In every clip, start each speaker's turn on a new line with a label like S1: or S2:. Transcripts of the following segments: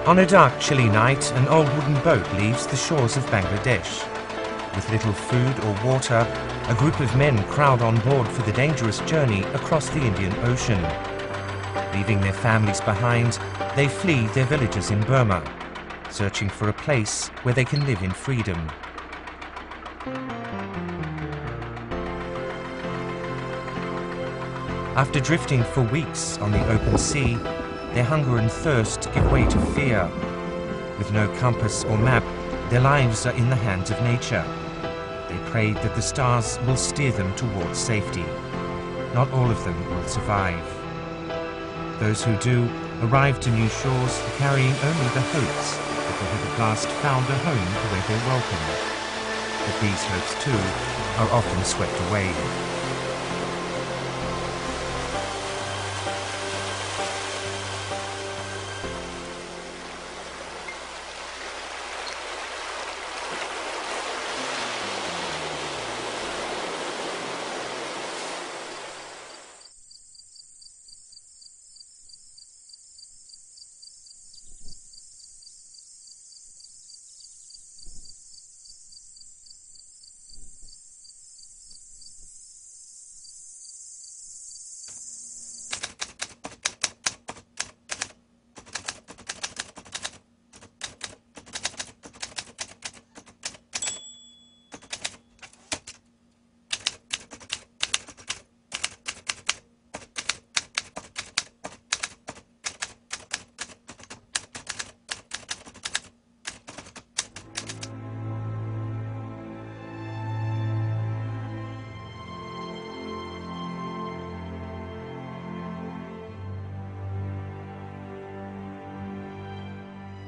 S1: On a dark, chilly night, an old wooden boat leaves the shores of Bangladesh. With little food or water, a group of men crowd on board for the dangerous journey across the Indian Ocean. Leaving their families behind, they flee their villages in Burma, searching for a place where they can live in freedom. After drifting for weeks on the open sea, their hunger and thirst give way to fear. With no compass or map, their lives are in the hands of nature. They pray that the stars will steer them towards safety. Not all of them will survive. Those who do arrive to new shores carrying only the hopes that they have at last found a home where they're welcome. But these hopes, too, are often swept away.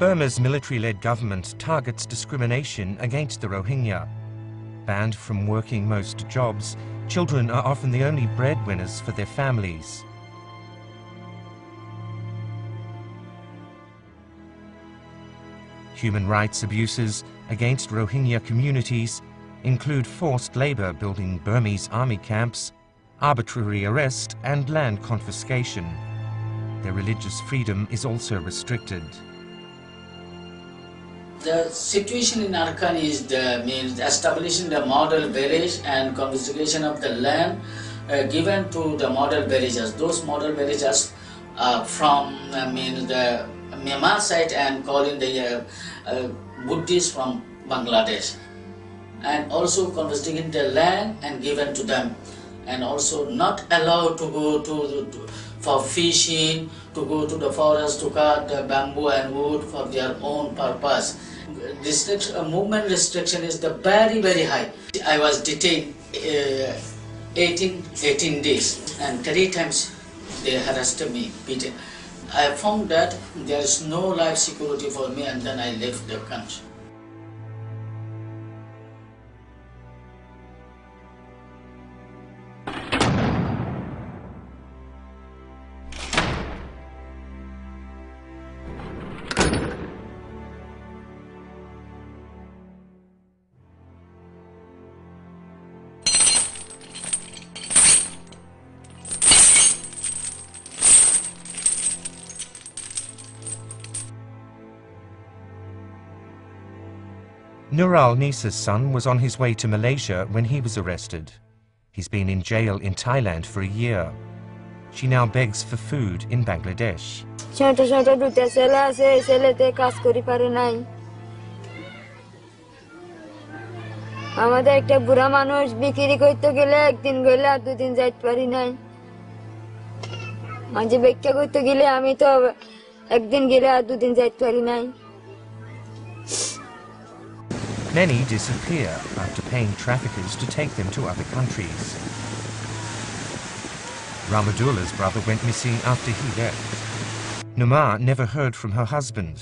S1: Burma's military-led government targets discrimination against the Rohingya. Banned from working most jobs, children are often the only breadwinners for their families. Human rights abuses against Rohingya communities include forced labor building Burmese army camps, arbitrary arrest and land confiscation. Their religious freedom is also restricted.
S2: The situation in Arakan is means establishing the model village and confiscation of the land given to the model villages. Those model villages from the Myanmar side and calling the Buddhists from Bangladesh, and also confiscating the land and given to them, and also not allowed to go for fishing, to go to the forest to cut the bamboo and wood for their own purpose. Movement restriction is the very high. I was detained 18 days and 3 times they harassed me, beaten. I found that there is no life security for me, and then I left the country.
S1: Nurul Nisa's son was on his way to Malaysia when he was arrested. He's been in jail in Thailand for a year. She now begs for food in Bangladesh.
S3: আমাদের একটা বুড়া মানুষ বিক্রি করতে গেলে একদিন গেলে আর দুদিন যাইতে পারি নাই। মাঝে ভিক্ষা করতে গেলে আমি তো একদিন গেলে আর দুদিন যাইতে পারি নাই।
S1: Many disappear after paying traffickers to take them to other countries. Ramadullah's brother went missing after he left. Numar never heard from her husband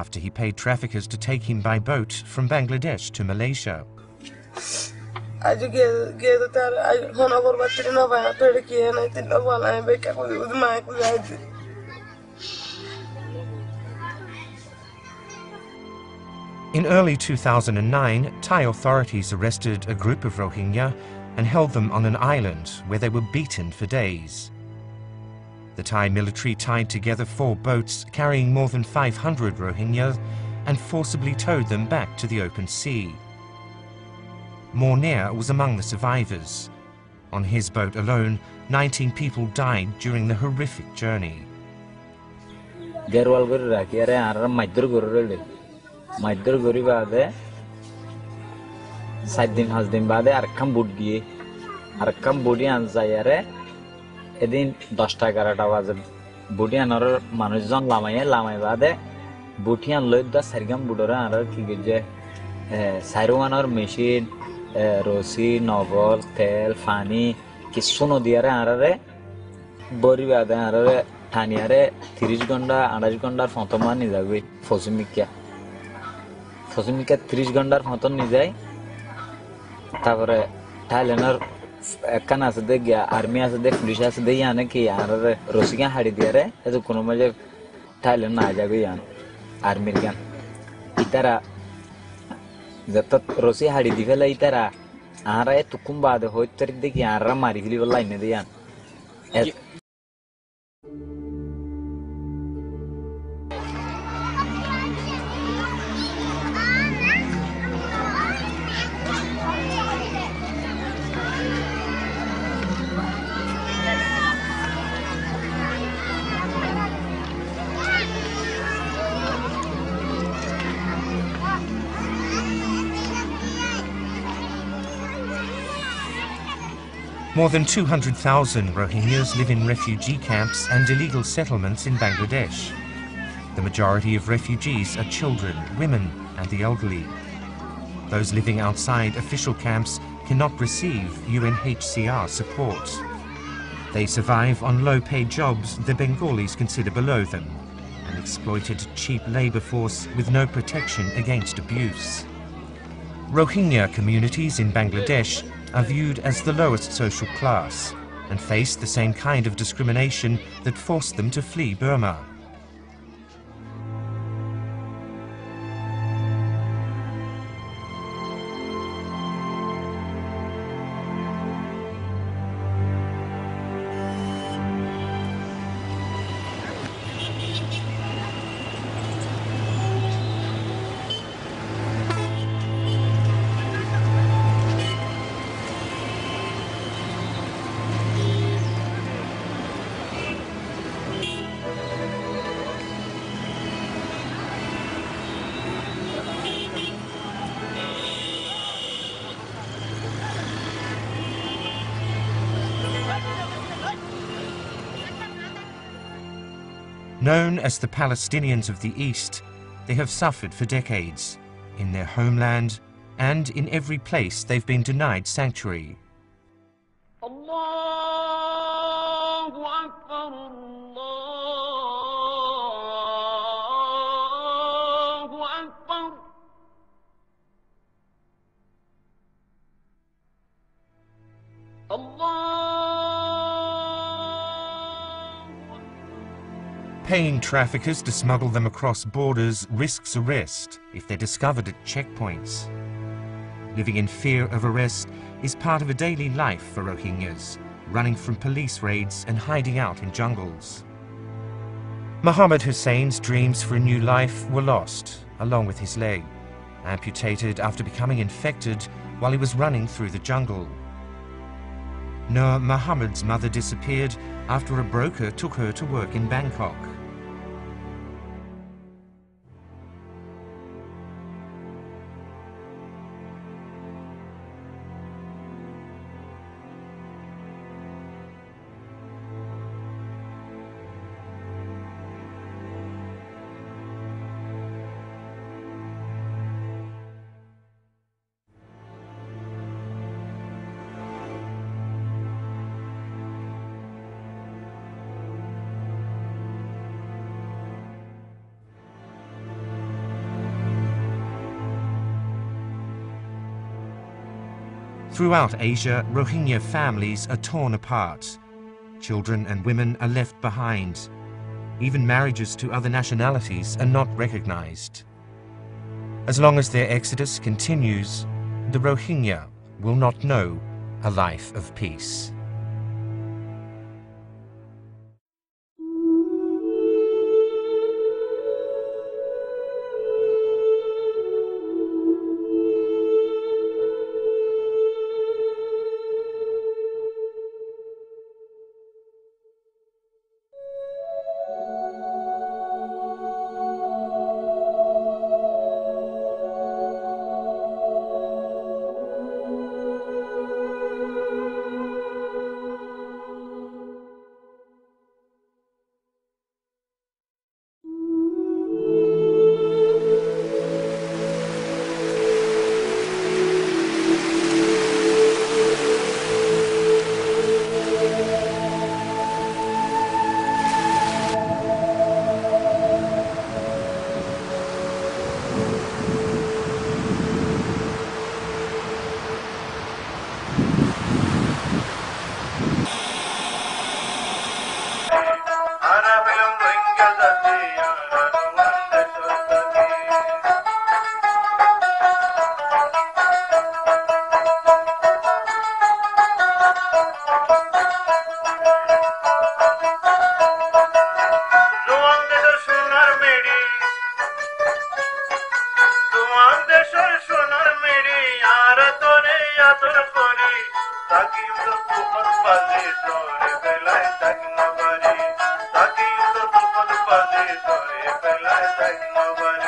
S1: after he paid traffickers to take him by boat from Bangladesh to Malaysia. In early 2009, Thai authorities arrested a group of Rohingya and held them on an island where they were beaten for days. The Thai military tied together 4 boats carrying more than 500 Rohingya and forcibly towed them back to the open sea. Mornair was among the survivors. On his boat alone, 19 people died during the horrific journey.
S4: এদিন 10টা-11টা বাজে বুটিয়ানোর মানুষজন লামাই বাদে বুটিয়ান লইদা সারগাম বুডরা আর কি গজে সাইরোয়ানোর machine রসি নগর তেল পানি কিছু নদিয়ারে আরে বরি বাদে আরে ঠানিয়ারে 30 ঘন্টা 28 ঘন্টার ফতমান নি যাবে ফসমিকা 30 ঘন্টার ফতন নি যায় তারপরে থাইল্যান্ডের একখান আছে দেখ আর্মি আছে দেখ পুলিশ আছে দেখ ইয়ানে কি আর রসিগান হাড়ি দিয়ে রে এতো কোনো মাঝে থাইল্যান্ড না যাবে ইয়ান আর্মির গান ইতারা যত রসি হাড়ি দি ফেলে ইতারা আর তুকুম বাদে হইতার দেখি আর মারি ফেলি বলা ইনে দিয়ে ইয়ান
S1: More than 200,000 Rohingyas live in refugee camps and illegal settlements in Bangladesh. The majority of refugees are children, women and the elderly. Those living outside official camps cannot receive UNHCR support. They survive on low-paid jobs the Bengalis consider below them, an exploited cheap labour force with no protection against abuse. Rohingya communities in Bangladesh are viewed as the lowest social class and face the same kind of discrimination that forced them to flee Burma. Known as the Palestinians of the East, they have suffered for decades, in their homeland and in every place they've been denied sanctuary. Paying traffickers to smuggle them across borders risks arrest if they're discovered at checkpoints. Living in fear of arrest is part of a daily life for Rohingyas, running from police raids and hiding out in jungles. Mohammed Hussein's dreams for a new life were lost, along with his leg, amputated after becoming infected while he was running through the jungle. Nur Mohammed's mother disappeared after a broker took her to work in Bangkok. Throughout Asia, Rohingya families are torn apart. Children and women are left behind. Even marriages to other nationalities are not recognized. As long as their exodus continues, the Rohingya will not know a life of peace.
S5: সোনার মেড়ি তোমার দেশের সোনার মেড়ি আর তোরে আদর করি তাকি তো তুফান বাজে তোরে বেলায় তাকি না বাড়ি তাকি তো তুফান বাজে তোরে বেলায় তাকি না বাড়ি